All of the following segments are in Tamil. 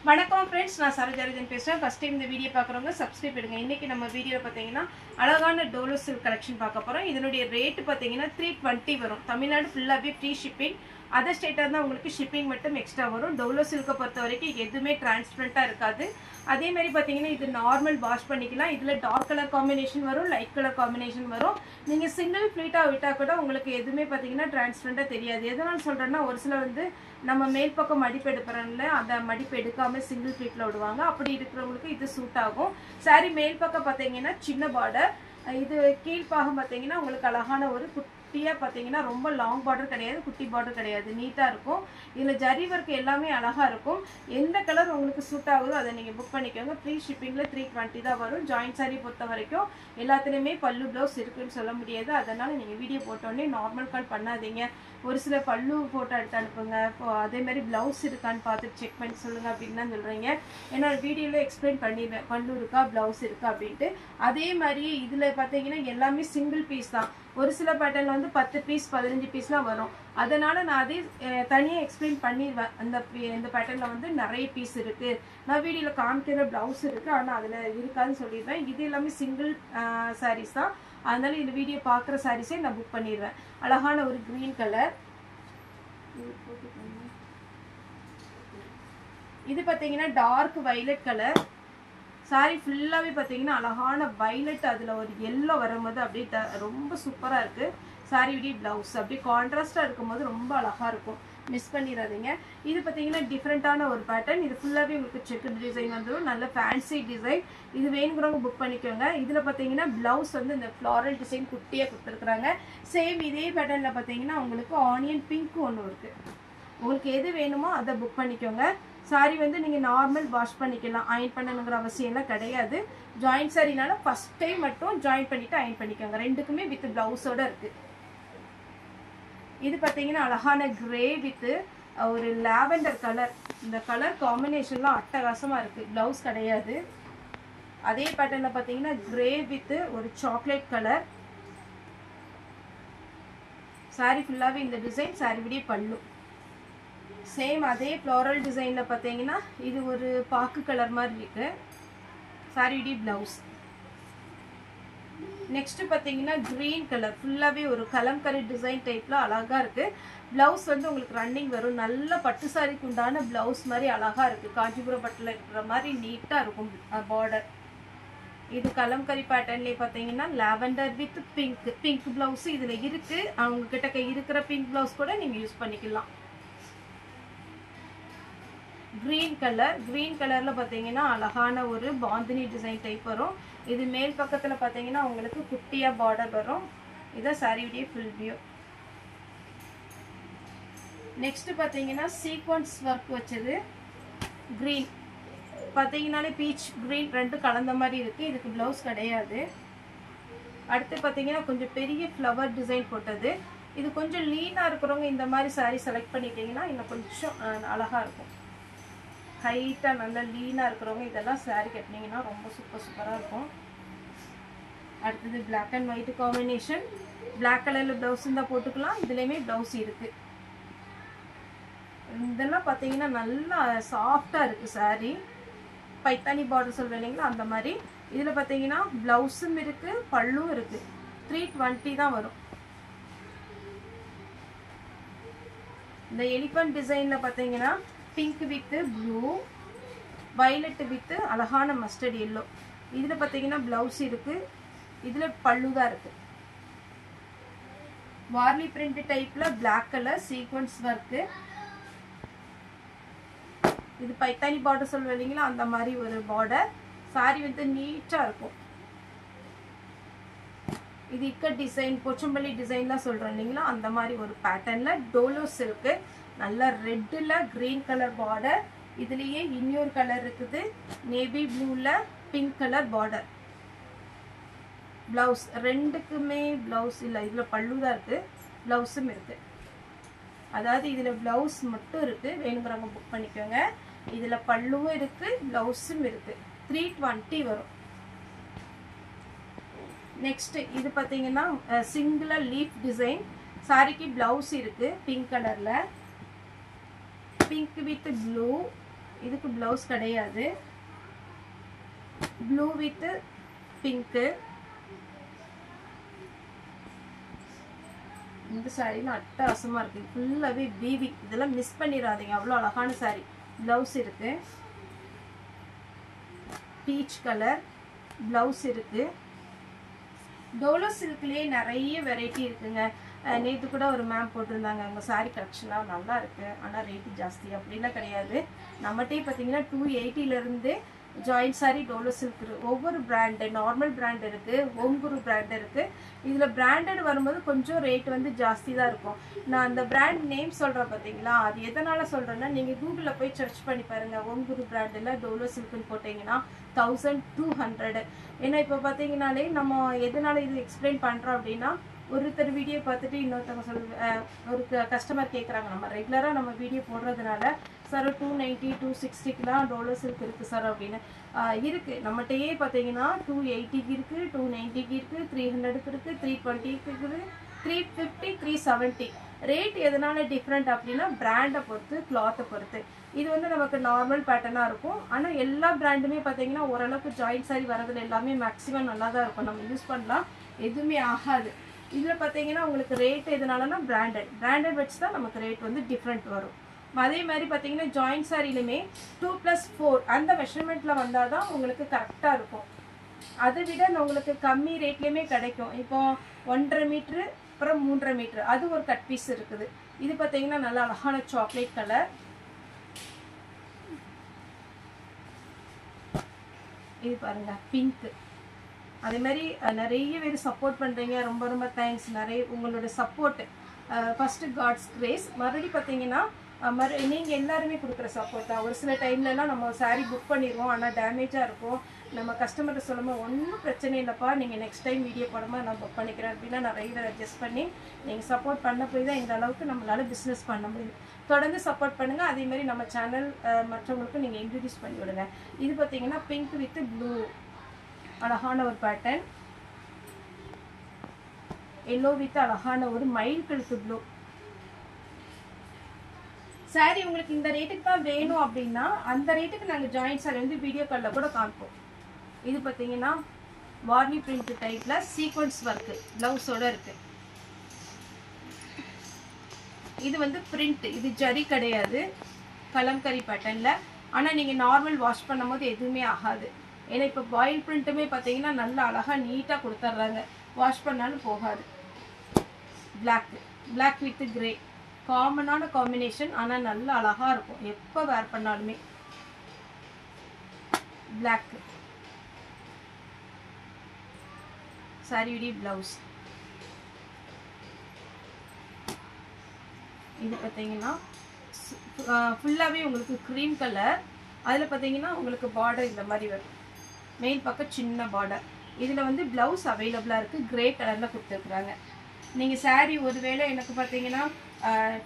வணக்கம் ஃப்ரெண்ட்ஸ், நான் சரோஜாரஜன் பேசுகிறேன். ஃபஸ்ட் டைம் இந்த வீடியோ பார்க்குறவங்க சப்ஸ்கிரைப் பண்ணுங்க. இன்றைக்கி நம்ம வீடியோவில் பார்த்தீங்கன்னா அழகான டோலோ சில்க் கலெக்ஷன் பார்க்க போகிறோம். இதனுடைய ரேட்டு பார்த்தீங்கன்னா 320 வரும். தமிழ்நாடு ஃபுல்லாகவே ஃப்ரீ ஷிப்பிங். அதர் ஸ்டேட்டாக இருந்தால் உங்களுக்கு ஷிப்பிங் மட்டும் எக்ஸ்ட்ரா வரும். டோலோ சில்கை பொறுத்த வரைக்கும் எதுவுமே டிரான்ஸ்பரண்ட்டாக இருக்காது. அதே மாதிரி பார்த்தீங்கன்னா இது நார்மல் வாஷ் பண்ணிக்கலாம். இதில் டார்க் கலர் காம்பினேஷன் வரும், லைட் கலர் காம்பினேஷன் வரும். நீங்கள் சிங்கிள் ஃப்ளீட்டாக விட்டால் கூட உங்களுக்கு எதுவுமே பார்த்தீங்கன்னா டிரான்ஸ்பரண்ட்டாக தெரியாது. எதனால் சொல்கிறேன்னா, ஒரு சிலர் வந்து நம்ம மேல் பக்கம் மடிப்பு எடுக்கிறோம்ல, அந்த மடிப்பு எடுக்காமல் சிங்கிள் ஃப்ளீட்டில் விடுவாங்க. அப்படி இருக்கிறவங்களுக்கு இது சூட் ஆகும். சாரி மேல் பக்கம் பார்த்தீங்கன்னா சின்ன பார்டர், இது கீழ்ப்பாகம் பார்த்தீங்கன்னா உங்களுக்கு அழகான ஒரு குட்டியாக பார்த்தீங்கன்னா ரொம்ப லாங் பார்டர் கிடையாது, குட்டி பார்டர் கிடையாது, நீட்டாக இருக்கும். இதில் ஜரி ஒர்க் எல்லாமே அழகாக இருக்கும். எந்த கலர் உங்களுக்கு சூட் ஆகுதோ அதை நீங்கள் புக் பண்ணிக்கோங்க. ஃப்ரீ ஷிப்பிங்கில் 320 தான் வரும். ஜாயின்ட் சாரி பொறுத்த வரைக்கும் எல்லாத்துலேயுமே பல்லு ப்ளவுஸ் இருக்குன்னு சொல்ல முடியாது. அதனால் நீங்கள் வீடியோ போட்டோடனே நார்மல் கால் பண்ணாதீங்க. ஒரு சில பல்லு ஃபோட்டோ எடுத்து அனுப்புங்க, அதே மாதிரி ப்ளவுஸ் இருக்கான்னு பார்த்துட்டு செக் பண்ணி சொல்லுங்கள் அப்படின்னு தான் சொல்கிறீங்க. ஏன்னா வீடியோவில் எக்ஸ்பிளைன் பண்ணிடுவேன் பல்லு இருக்கா ப்ளவுஸ் இருக்கா அப்படின்ட்டு. அதே மாதிரி இதில் பார்த்தீங்கன்னா எல்லாமே சிங்கிள் பீஸ் தான். ஒரு சில பேட்டர்னில் வந்து 10 பீஸ் 15 பீஸ்லாம் வரும். அதனால் நான் அதே தனியாக எக்ஸ்பிளைன் பண்ணிடுவேன். இந்த பேட்டர்னில் வந்து நிறைய பீஸ் இருக்குது, நான் வீடியோவில் காமிக்கிற ப்ளவுஸ் இருக்குது, ஆனால் அதில் இருக்காதுன்னு சொல்லிடுவேன். இது எல்லாமே சிங்கிள் சாரீஸ் தான். அதனால இந்த வீடியோ பார்க்குற சாரீஸே நான் புக் பண்ணிடுவேன். அழகான ஒரு க்ரீன் கலர், இது பார்த்தீங்கன்னா டார்க் வைலட் கலர். சாரி ஃபுல்லாகவே பார்த்தீங்கன்னா அழகான வைலட், அதில் ஒரு எல்லோ வரும்போது அப்படியே ரொம்ப சூப்பராக இருக்குது. சாரியுடைய ப்ளவுஸ் அப்படியே கான்ட்ராஸ்டாக இருக்கும்போது ரொம்ப அழகாக இருக்கும். மிஸ் பண்ணிடாதீங்க. இது பார்த்தீங்கன்னா டிஃப்ரெண்ட்டான ஒரு பேட்டர்ன். இது ஃபுல்லாகவே உங்களுக்கு செக்குடு டிசைன் வந்துடும், நல்ல ஃபேன்சி டிசைன். இது வேணுங்கிறவங்க புக் பண்ணிக்கோங்க. இதில் பார்த்தீங்கன்னா ப்ளவுஸ் வந்து இந்த ஃப்ளாரல் டிசைன் குட்டியாக கொடுத்துருக்குறாங்க. சேம் இதே பேட்டர்னில் பார்த்தீங்கன்னா உங்களுக்கு ஆனியன் பிங்க் ஒன்று இருக்குது. உங்களுக்கு எது வேணுமோ அதை புக் பண்ணிக்கோங்க. சாரி வந்து நீங்கள் நார்மல் வாஷ் பண்ணிக்கலாம், அயன் பண்ணணுங்கிற அவசியம்லாம் கிடையாது. ஜாயின்ட் சாரினால ஃபஸ்ட் டைம் மட்டும் ஜாயின் பண்ணிவிட்டு அயன் பண்ணிக்கோங்க. ரெண்டுக்குமே வித் ப்ளவுஸோடு இருக்குது. இது பார்த்தீங்கன்னா அழகான கிரே வித்து ஒரு லாவெண்டர் கலர். இந்த கலர் காம்பினேஷன்லாம் அட்டகாசமாக இருக்குது. ப்ளவுஸ் கிடையாது. அதே பேட்டர்னில் பார்த்தீங்கன்னா கிரே வித்து ஒரு சாக்லேட் கலர். சாரி ஃபுல்லாகவே இந்த டிசைன். சாரி விடிய பல்லு சேம் அதே ஃப்ளோரல் டிசைனில் பார்த்தீங்கன்னா இது ஒரு பாக்கு கலர் மாதிரி இருக்குது. சாரி விடிய ப்ளவுஸ். நெக்ஸ்ட்டு பார்த்தீங்கன்னா க்ரீன் கலர், ஃபுல்லாகவே ஒரு கலம்கரி டிசைன் டைப்பில் அழகாக இருக்குது. ப்ளவுஸ் வந்து உங்களுக்கு ரன்னிங் வரும். நல்ல பட்டு சாரிக்கு உண்டான ப்ளவுஸ் மாதிரி அழகாக இருக்குது. காஞ்சிபுரம் பட்டில் இருக்கிற மாதிரி நீட்டாக இருக்கும் பார்டர். இது கலம்கரி பேட்டர்ன்லேயே பார்த்தீங்கன்னா லாவெண்டர் வித் பிங்க் ப்ளவுஸு இதில் இருக்குது. அவங்கக்கிட்ட இருக்கிற பிங்க் ப்ளவுஸ் கூட நீங்கள் யூஸ் பண்ணிக்கலாம். க்ரீன் கலர், க்ரீன் கலரில் பார்த்தீங்கன்னா அழகான ஒரு பாந்தினி டிசைன் டைப் வரும். இது மேல் பக்கத்தில் பார்த்தீங்கன்னா உங்களுக்கு குட்டியாக பார்டர் வரும். இதான் சாரியுடைய ஃபுல் வியூ. நெக்ஸ்ட்டு பார்த்தீங்கன்னா சீக்வன்ஸ் ஒர்க் வச்சது க்ரீன். பார்த்தீங்கன்னாலே பீச் க்ரீன் ரெண்டும் கலந்த மாதிரி இருக்குது. இதுக்கு ப்ளவுஸ் கிடையாது. அடுத்து பார்த்தீங்கன்னா கொஞ்சம் பெரிய ஃப்ளவர் டிசைன் போட்டது. இது கொஞ்சம் லீனாக இருக்கிறவங்க இந்த மாதிரி சாரீ செலக்ட் பண்ணிட்டீங்கன்னா இன்னும் கொஞ்சம் அழகாக இருக்கும். ஹைட்டாக நல்லா லீனாக இருக்கிறவங்க இதெல்லாம் சாரீ கட்டினீங்கன்னா ரொம்ப சூப்பராக இருக்கும். அடுத்தது black and white combination. Black கலரில் ப்ளவுஸ் இருந்தால் போட்டுக்கலாம். இதுலேயுமே ப்ளவுஸ் இருக்குது. இதெல்லாம் பார்த்தீங்கன்னா நல்லா சாஃப்டாக இருக்குது சாரீ. பைத்தானி பார்டர் சொல்கிறேன் இல்லைங்களா, அந்த மாதிரி. இதில் பார்த்தீங்கன்னா ப்ளவுஸும் இருக்குது, பல்லும் இருக்குது. 320 தான் வரும். இந்த எலிஃபண்ட் டிசைனில் பார்த்தீங்கன்னா pink with blue, violet with அழகான மஸ்டர்ட் எல்லோ. இதில் பார்த்தீங்கன்னா ப்ளவுஸ் இருக்குது, இதில் பல்லு தான் இருக்குது. வார்லி பிரிண்ட் டைப்பில் பிளாக் கலர் சீக்வன்ஸ் ஒர்க்கு. இது பைத்தானி பார்டர் சொல்லுவேன் இல்லைங்களா, அந்த மாதிரி ஒரு பார்டர். சாரி வந்து நீட்டாக இருக்கும். இது இக்கட் டிசைன், போச்சம்பள்ளி டிசைன்லாம் சொல்கிறோம் இல்லைங்களா, அந்த மாதிரி ஒரு பேட்டர்னில் டோலோ சில்க்கு. நல்லா ரெட்டில் க்ரீன் கலர் பார்டர். இதுலேயே இன்னொரு கலர் இருக்குது, நேவி ப்ளூவில் பிங்க் கலர் பார்டர். ப்ளவுஸ் ரெண்டுக்குமே ப்ளவுஸ் இல்லை, இதில் பல்லு தான் இருக்குது, ப்ளவுஸும் இருக்குது. அதாவது இதில் ப்ளவுஸ் மட்டும் இருக்குது, வேணுங்கிறவங்க புக் பண்ணிக்கோங்க. இதில் பல்லுவும் இருக்குது, ப்ளவுஸும் இருக்குது. 320 வரும். நெக்ஸ்ட்டு இது பார்த்தீங்கன்னா சிங்கிளாக லீஃப் டிசைன். சாரிக்கு ப்ளவுஸ் இருக்குது பிங்க் கலரில், பிங்க் வித் ப்ளூ. இதுக்கு ப்ளவுஸ் கிடையாது. Blue with pink. இந்த சாரீலாம் அட்டகாசமா இருக்கு. ஃபுல்லாவே வீவிங். இதெல்லாம் மிஸ் பண்ணிடாதீங்க, அவ்வளோ அழகான சாரீ. ப்ளவுஸ் இருக்கு. பீச் கலர் ப்ளவுஸ் இருக்கு. டோலோ சில்க்லேயே நிறைய வெரைட்டி இருக்குங்க. நேற்று கூட ஒரு மேம் போட்டிருந்தாங்க, உங்கள் சாரீ கலெக்ஷனாக நல்லா இருக்கு, ஆனால் ரேட்டு ஜாஸ்தி அப்படின்லாம் கிடையாது. நம்மகிட்டே பார்த்தீங்கன்னா 280 ஜாயிண்ட் சாரி டோலோ சில்க். ஒவ்வொரு பிராண்டு, நார்மல் பிராண்ட் இருக்கு, ஓம் குரு பிராண்ட் இருக்கு. இதில் பிராண்டட் வரும்போது கொஞ்சம் ரேட் வந்து ஜாஸ்தி தான் இருக்கும். நான் அந்த பிராண்ட் நேம் சொல்கிறேன் பார்த்தீங்களா, அது எதனால் சொல்கிறேன்னா, நீங்கள் கூகுளில் போய் சர்ச் பண்ணி பாருங்கள். ஓம் குரு பிராண்டில் டோலோ சில்க்னு போட்டிங்கன்னா 1200. ஏன்னா இப்போ பார்த்தீங்கன்னாலே நம்ம எதனால இது எக்ஸ்பிளைன் பண்ணுறோம் அப்படின்னா, ஒருத்தர் வீடியோ பார்த்துட்டு இன்னொருத்தவங்க ஒரு கஸ்டமர் கேட்குறாங்க, நம்ம ரெகுலராக நம்ம வீடியோ போடுறதுனால சார் 290 260க்குலாம் டோலோ சில்க் இருக்குது சார் அப்படின்னு இருக்குது. நம்மகிட்டயே பார்த்தீங்கன்னா 280க்கு இருக்குது, 290க்கு இருக்குது, 300க்கு இருக்குது, 320க்கு இருக்குது, 350, 370. ரேட் எதனால டிஃப்ரெண்ட் அப்படின்னா பிராண்டை பொறுத்து, கிளாத்தை பொறுத்து. இது வந்து நமக்கு நார்மல் பேட்டர்னாக இருக்கும். ஆனால் எல்லா பிராண்டுமே பார்த்தீங்கன்னா ஓரளவுக்கு ஜாயிண்ட் சாரி வரதுல எல்லாமே மேக்ஸிமம் நல்லா தான் இருக்கும், நம்ம யூஸ் பண்ணலாம், எதுவுமே ஆகாது. இதில் பார்த்தீங்கன்னா உங்களுக்கு ரேட் எதனாலனா பிராண்டட் வச்சு தான் நமக்கு ரேட் வந்து டிஃப்ரெண்ட் வரும். அதே மாதிரி பார்த்தீங்கன்னா ஜாயிண்ட் சாரிலுமே 2+4 அந்த மெஷர்மெண்ட்டில் வந்தால் தான் உங்களுக்கு கரெக்டாக இருக்கும். அதை விட உங்களுக்கு கம்மி ரேட்லேயுமே கிடைக்கும். இப்போ 1.5 மீட்ரு அப்புறம் 3.5 மீட்ரு அது ஒரு கட் பீஸ் இருக்குது. இது பார்த்தீங்கன்னா நல்லா அழகான சாக்லேட் கலர். இது பாருங்க பிங்க். அதே மாதிரி நிறைய பேர் சப்போர்ட் பண்ணுறீங்க, ரொம்ப ரொம்ப தேங்க்ஸ். நிறைய உங்களோட சப்போர்ட்டு ஃபஸ்ட்டு காட்ஸ் கிரேஸ். மறுபடியும் பார்த்தீங்கன்னா நீங்கள் எல்லாருமே கொடுக்குற சப்போர்ட் தான். ஒரு சில டைம்லலாம் நம்ம சாரீ புக் பண்ணிடுவோம், ஆனால் டேமேஜாக இருக்கும். நம்ம கஸ்டமர்கிட்ட சொல்லும்போது ஒன்றும் பிரச்சனை இல்லைப்பா, நீங்கள் நெக்ஸ்ட் டைம் வீடியோ போடும்போது நான் புக் பண்ணிக்கிறேன் அப்படின்னா நிறைய அட்ஜஸ்ட் பண்ணி நீங்கள் சப்போர்ட் பண்ண போய் தான் இந்த அளவுக்கு நம்மளால் பிஸ்னஸ் பண்ண முடியும். தொடர்ந்து சப்போர்ட் பண்ணுங்கள். அதேமாதிரி நம்ம சேனல் மற்றவங்களுக்கு நீங்கள் இன்ட்ரடியூஸ் பண்ணி விடுங்க. இது பார்த்தீங்கன்னா பிங்க் வித் ப்ளூ அழகான ஒரு பேட்டர்ன். எல்லோ வித் அழகான ஒரு மயில் கழுத்து ப்ளூ. சாரி உங்களுக்கு இந்த ரேட்டுக்கு தான் வேணும் அப்படின்னா அந்த ரேட்டுக்கு நாங்கள் ஜாயிண்ட் சாரி வந்து வீடியோ காலில் கூட காமிப்போம். இது பார்த்தீங்கன்னா வார்லி பிரிண்ட் டைப்பில் சீக்வன்ஸ் ஒர்க்கு ப்ளவுஸோடு இருக்குது. இது வந்து பிரிண்ட், இது ஜரி கிடையாது, கலம்கரி பேட்டர்னில். ஆனால் நீங்கள் நார்மல் வாஷ் பண்ணும் போது எதுவுமே ஆகாது. ஏன்னா இப்போ பாயில் பிரிண்ட்டுமே பார்த்தீங்கன்னா நல்லா அழகாக நீட்டாக கொடுத்துட்றாங்க, வாஷ் பண்ணாலும் போகாது. பிளாக் வித் கிரே காமனான காம்பினேஷன், ஆனால் நல்லா அழகாக இருக்கும் எப்போ வேர் பண்ணாலுமே. பிளாக் சாரியுடைய ப்ளவுஸ். இது பார்த்தீங்கன்னா ஃபுல்லாகவே உங்களுக்கு க்ரீம் கலர். அதில் பார்த்தீங்கன்னா உங்களுக்கு பார்டர் இந்த மாதிரி வரும், மெயின் பக்கம் சின்ன பார்டர். இதில் வந்து ப்ளவுஸ் அவைலபிளாக இருக்குது, கிரே கலரில் கொடுத்துருக்குறாங்க. நீங்கள் சாரீ ஒருவேளை எனக்கு பார்த்தீங்கன்னா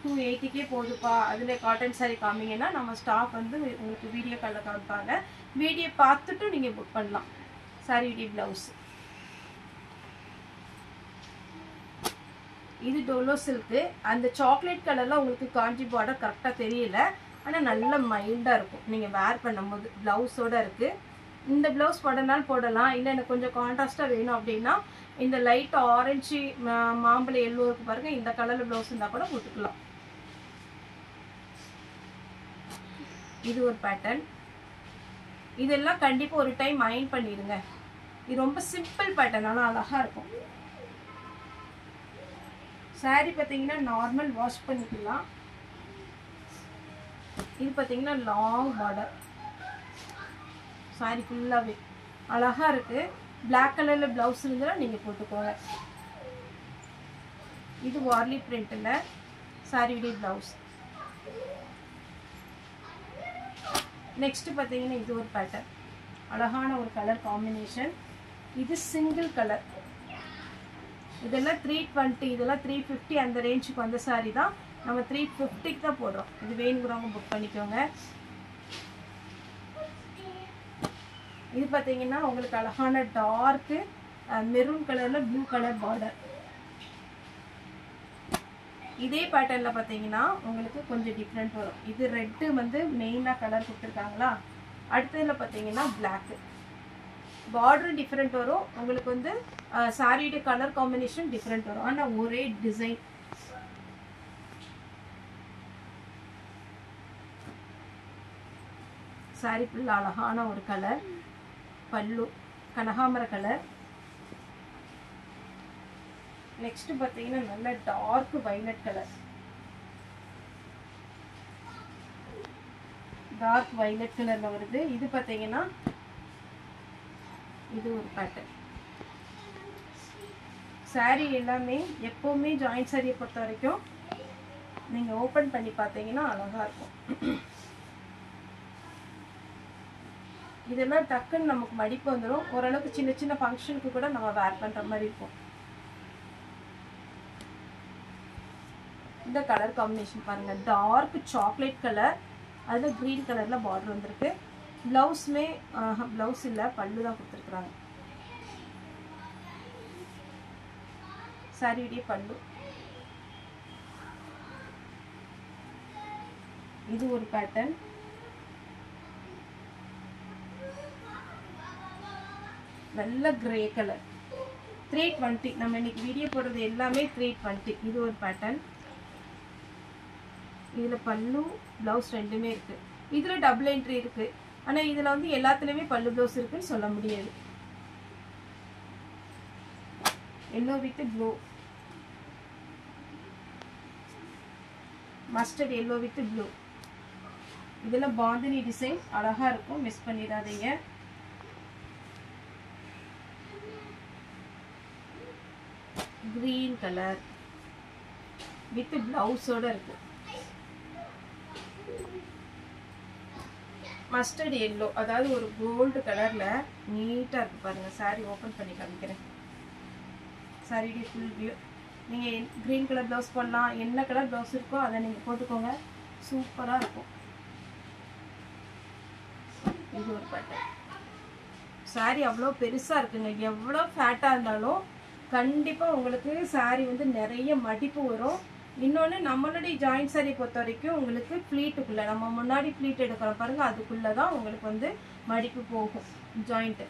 280க்கே போதுப்பா, அதில் காட்டன் சாரீ காமிங்கன்னா நம்ம ஸ்டாஃப் வந்து உங்களுக்கு வீடியோ காலில் காமிப்பாங்க. வீடியோ பார்த்துட்டு நீங்கள் புக் பண்ணலாம். சாரியுடைய ப்ளவுஸ். இது டோலோ சில்க்கு. அந்த சாக்லேட் கலரில் உங்களுக்கு காஞ்சி பார்டர் கரெக்டாக தெரியல, ஆனால் நல்ல மைல்டாக இருக்கும் நீங்கள் வேர் பண்ணும்போது. ப்ளவுஸோடு இருக்குது. இந்த ப்ளவுஸ் போடனாலும் போடலாம், இல்லை எனக்கு கொஞ்சம் கான்ட்ராஸ்ட்டாக வேணும் அப்படின்னா இந்த லைட் ஆரஞ்சு மாம்பழம் எல்லோ இருக்கு பாருங்க, இந்த கலரில் ப்ளவுஸ் இருந்தால் கூட போட்டுக்கலாம். இது ஒரு பேட்டர்ன். இதெல்லாம் கண்டிப்பாக ஒரு டைம் அயர்ன் பண்ணிடுங்க. இது ரொம்ப சிம்பிள் பேட்டர்ன், ஆனால் அழகாக இருக்கும். சாரி பார்த்தீங்கன்னா நார்மல் வாஷ் பண்ணிக்கலாம். இது பார்த்தீங்கன்னா லாங் பார்டர், சாரி ஃபுல்லாகவே அழகாக இருக்குது. பிளாக் கலரில் ப்ளவுஸ் இருந்தால் நீங்கள் போட்டுக்கோங்க. இது வார்லி பிரிண்ட்டில் சாரியுடைய ப்ளவுஸ். நெக்ஸ்ட்டு பார்த்தீங்கன்னா இது ஒரு பேட்டர்ன், அழகான ஒரு கலர் காம்பினேஷன். இது சிங்கிள் கலர். இதெல்லாம் 320, இதெல்லாம் 350 அந்த ரேஞ்சுக்கு வந்த சாரி தான். நம்ம 350க்கு தான் போடுறோம். இது வேணுங்கிறவங்க புக் பண்ணிக்கோங்க. இது பார்த்தீங்கன்னா உங்களுக்கு அழகான டார்க்கு மெரூன் கலரில் ப்ளூ கலர் பார்டர். இதே பேட்டர்ன்ல பாத்தீங்கன்னா உங்களுக்கு கொஞ்சம் டிஃபரெண்ட் வரும். இது ரெட் வந்து மெயினா கலர் கொடுத்துருக்காங்களா. அடுத்ததுல பாத்தீங்கன்னா பிளாக். பார்டர் டிஃபரெண்ட் வரும். உங்களுக்கு வந்து சாரியோட கலர் காம்பினேஷன் டிஃபரெண்ட் வரும். ஆனா ஒரே டிசைன். சாரி ஃபுல்லா அழகான ஒரு கலர். பல்லு கனகாமர கலர். நெக்ஸ்ட் பாத்தீங்கன்னா நல்ல dark violet colour. Dark violet கலர்ல வருது. இது பாத்தீங்கன்னா இது ஒரு பேட்டர்ன். சாரி எல்லாமே எப்பவுமே ஜாயிண்ட் சாரியை பொறுத்த வரைக்கும் நீங்க ஓபன் பண்ணி பார்த்தீங்கன்னா அழகா இருக்கும். இதெல்லாம் டக்குன்னு நமக்கு மடிப்பு வந்துடும். ஓரளவுக்கு சின்ன சின்ன ஃபங்க்ஷனுக்கு கூட நம்ம வேர் பண்ற மாதிரி இருக்கும். இந்த கலர் காம்பினேஷன் பாருங்க. டார்க் சாக்லேட் கலர், அதுல கிரீன் கலர்ல பார்டர் வந்திருக்கு. பிளவுஸ்மே பிளவுஸ் இல்ல, பல்லு தான் கொடுத்துருக்காங்க. சாரியுடைய பல்லு. இது ஒரு பேட்டர்ன். நல்ல கிரே கலர். 320. நம்ம இன்னைக்கு வீடியோ போடுறது எல்லாமே 320. இது ஒரு பேட்டர்ன். இதுல பல்லு பிளவுஸ் ரெண்டுமே இருக்கு. இதுல டபுள் என்ட்ரி இருக்கு. ஆனா இதுல வந்து எல்லாத்துலயுமே பல்லு பிளவுஸ் இருக்குன்னு சொல்ல முடியாது. Yellow with blue, mustard yellow with blue. இதுல பாந்தினி டிசைன் அழகா இருக்கும், மிஸ் பண்ணிடாதீங்க. கிரீன் கலர் வித் பிளவுஸோட இருக்கு. மஸ்டர்ட் எல்லோ, அதாவது ஒரு கோல்டு கலர்ல நீட்டா இருக்கு பாருங்க. சாரி ஓபன் பண்ணி காமிக்கிறேன். சாரியுடைய ஃபுல் வியூ. நீங்க கிரீன் கலர் பிளவுஸ் போடலாம். என்ன கலர் பிளவுஸ் இருக்கோ அதை நீங்க போட்டுக்கோங்க. சூப்பரா இருக்கும். இது ஒரு பேட்டர்ன். சாரி அவ்வளோ பெருசா இருக்குங்க. எவ்வளோ ஃபேட்டா இருந்தாலும் கண்டிப்பா உங்களுக்கு சாரி வந்து நிறைய மடிப்பு வரும். இன்னொன்று நம்மளுடைய ஜாயிண்ட் சாரி பொறுத்த வரைக்கும் உங்களுக்கு ப்ளீட்டுக்குள்ள நம்ம முன்னாடி ப்ளீட் எடுக்கிறோம் பாருங்க, அதுக்குள்ளதான் உங்களுக்கு வந்து மடிப்பு போகும் ஜாயிண்ட்.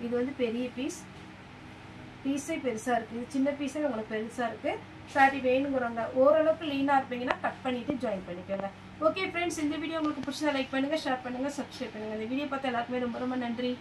இது வந்து பெரிய பீஸே பெருசா இருக்கு. இது சின்ன பீஸே உங்களுக்கு பெருசா இருக்கு. சாரி வேணுங்கிறவங்க ஓரளவுக்கு லீனா இருப்பீங்கன்னா கட் பண்ணிட்டு ஜாயின் பண்ணிக்கோங்க. ஓகே ஃப்ரெண்ட்ஸ், இந்த வீடியோ உங்களுக்கு பிடிச்சதா லைக் பண்ணுங்க, ஷேர் பண்ணுங்க, சப்ஸ்கிரைப் பண்ணுங்க. இந்த வீடியோ பார்த்து எல்லாருக்குமே ரொம்ப ரொம்ப நன்றி.